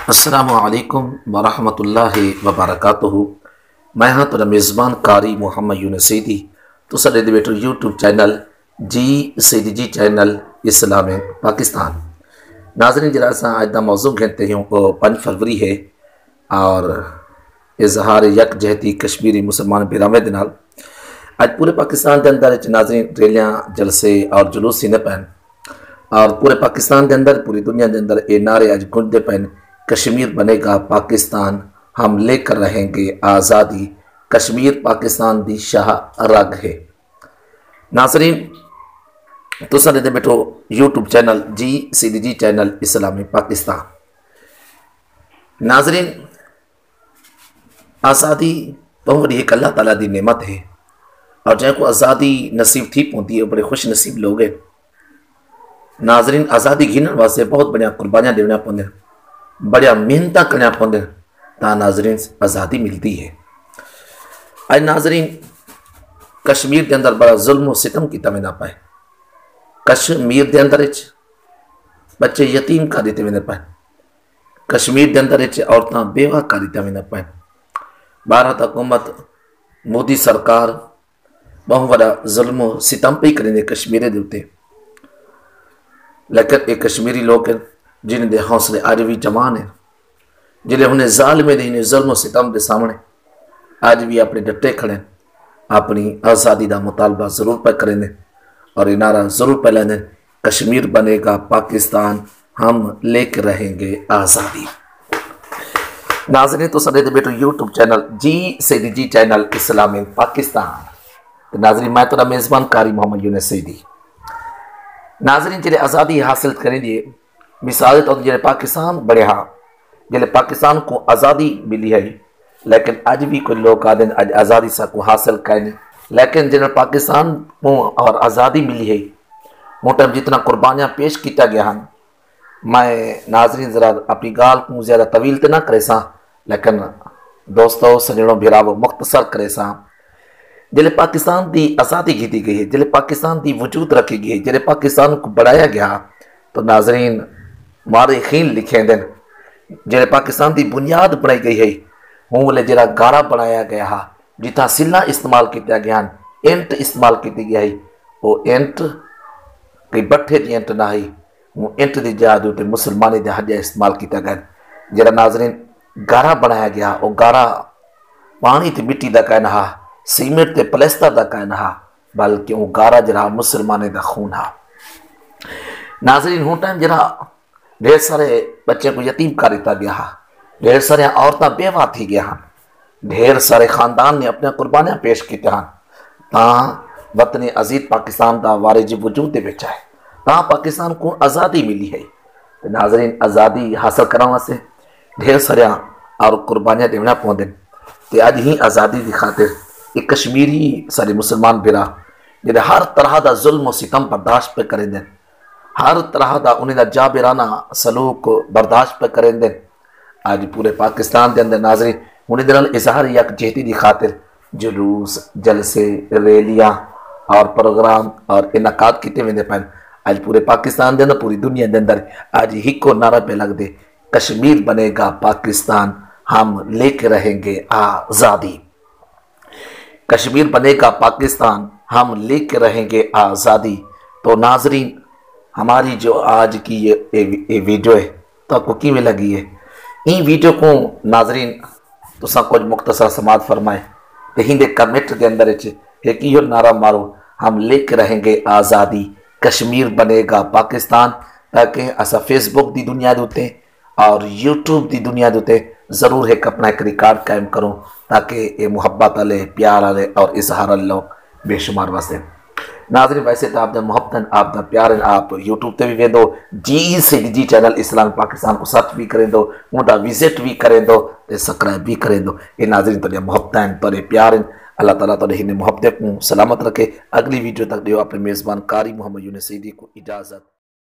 अस्सलामुअलैकुम वरहमतुल्लाहि वबरकातुहू। मैं हाँ तो मेज़बान कारी मुहम्मद यूनुस सईदी तो साडे दे बेटो यूट्यूब चैनल जी सईदी जी चैनल इस्लाम पाकिस्तान। नाज़रीन जरा असां अज दा मौजू कहते हैं वो 5 फरवरी है और इजहार यकजहती कश्मीरी मुसलमान बिरामे दे नाल अज पूरे पाकिस्तान के अंदर नाज़रीन रैलियां जलसे और जुलूस न पैन और पूरे पाकिस्तान के अंदर पूरी दुनिया के अंदर ये नारे अज गूंजते पैन। कश्मीर बनेगा पाकिस्तान, हम लेकर रहेंगे आज़ादी, कश्मीर पाकिस्तान दी शाह रग है। नाज़रीन तुसां दे बैठो यूट्यूब चैनल जी सईदी जी चैनल इस्लामी पाकिस्तान। नाज़रीन आज़ादी बहुत बड़ी एक अल्लाह ताला दी नेमत है और जैको आज़ादी नसीब थी पौंदी है बड़े खुश नसीब लोग हैं। नाज़रीन आज़ादी घिनण वास्ते बहुत बढ़िया कुर्बानियां देना पौंदियां, बढ़िया मेहनत करना पौंदियां ता नाज़रीन आज़ादी मिलती है। अज नाज़रीन कश्मीर के अंदर बड़ा जुल्म और सितम किया वेंदा पाए। कश्मीर के अंदर बच्चे यतीम कर दिते वेंदे पाए। कश्मीर के अंदर औरतां बेवा कर दित्या वेंदा पाए। भारत हुकूमत मोदी सरकार बहुत बड़ा जुल्म और सितम पई करेंदे कश्मीर के उत्ते, लेकिन ये कश्मीरी लोग जिन्हें दे हौसले अज भी जवान हैं, जिन्हें उन्हें जालमे दे जुल्म सितम के सामने अज भी अपने डटे खड़े अपनी आज़ादी का मुतालबा जरूर पे करेंगे और ये नारा जरूर पे लेंगे, कश्मीर बनेगा पाकिस्तान, हम लेके रहेंगे आज़ादी। नाज़रीन तो साडे बेटो यूट्यूब चैनल जी सईदी जी चैनल इस्लामी पाकिस्तान। तो नाज़रीन मैं तो मेज़बान कारी मुहम्मद यूनुस सईदी। नाज़रीन जिले आज़ादी हासिल करें दिए मिसाल तो जिले पाकिस्तान बड़े हाँ जिले पाकिस्तान को आज़ादी मिली है, लेकिन अज भी कोई लोग आदि अज आज़ादी सा को हासिल करें, लेकिन जिन्हें पाकिस्तान को और आज़ादी मिली है वो टाइम जितना कुर्बानियाँ पेश किया गया हैं। मैं नाज़रीन ज़रा अपनी गाल को ज़्यादा तवील तो ना करे सा, लेकिन दोस्तों सजनों भिरावो मुख्तसर करे सा। जिले पाकिस्तान की आज़ादी की गई है, जिले पाकिस्तान की वजूद रखी गई है, जिले पाकिस्तान को बढ़ाया गया, तो नाज़रीन मारिखीन लिखे दिन जिले पाकिस्तान की बुनियाद बनाई गई है हूँ वाले जरा गारा बनाया गया है, जितना सिला इस्तेमाल किया गया, इंट इस्तेमाल की गई है, वो इंट कोई बट्ठे की इंट ना है, वो इंट की जगह उत्ते मुसलमानी के हजा इस्तेमाल किया गया। जरा नाज़रीन गारा बनाया गया वो गारा पानी ते मिट्टी का कहना हा, सीमेंट ते पलस्तर का कहना हा, बल्कि वो गारा जरा मुसलमाने का खून हा। नाज़रीन हूँ टाइम जरा ढेर सारे बच्चे को यतीम कर दिया गया, ढेर सारे औरतें बेवा थी गया, ढेर सारे खानदान ने अपने कुर्बानियां पेश की वतन अजीज पाकिस्तान का वारिज वजूद बेचा है, पाकिस्तान को आज़ादी मिली है। तो नाज़रीन आज़ादी हासिल करने वास्ते ढेर सारे और कुर्बानियां देना पौंदे। तो अज ही आज़ादी की खातिर एक कश्मीरी सारे मुसलमान बिरा जिन्हें हर तरह का जुल्म और सितम बर्दाश्त पे करें, हर तरह का उन्हें जाबिराना सलूक बर्दाश्त पे करें दिन आज पूरे पाकिस्तान के अंदर नाज़रीन उन्हें इजहार यकजहती की खातिर जुलूस जलसे रैलियाँ और प्रोग्राम और इनकाद किए वेंदे पैन। आज पूरे पाकिस्तान के अंदर पूरी दुनिया के अंदर आज हिको नारा पे लग दे, कश्मीर बनेगा पाकिस्तान, हम लेके रहेंगे आज़ादी। कश्मीर बनेगा पाकिस्तान, हम लेके रहेंगे आज़ादी। तो नाज़रीन हमारी जो आज की ये वीडियो है तो आपको किमें लगी है, इन वीडियो को नाज़रीन तुसा कुछ मुख्तसर समात फरमाए तो हिंदे कमेंट के अंदर एक यो नारा मारो, हम लेके रहेंगे आज़ादी, कश्मीर बनेगा पाकिस्तान, ताकि असा फेसबुक की दुनिया के और यूट्यूब की दुनिया के जरूर एक अपना एक रिकॉर्ड कायम करूँ, ताकि ये मुहब्बत वाले प्यार वाले और इजहार वाले लोग बेशुमार वास्ते। नाज़रीन वैसे तो आपने मोहब्बत आपका प्यार आप यूट्यूब पे भी वे दो जी सईदी जी चैनल इस्लाम पाकिस्तान को सर्च भी करें दो, उनका विजिट भी करें दो, सब्सक्राइब भी करें दो। ये नाज़रीन तो मोहब्बत तो प्यार अल्लाह ताला तो मोहब्बत को सलामत रखे। अगली वीडियो तक दियो अपने मेज़बान कारी मुहम्मद यूनुस सईदी को इजाज़त।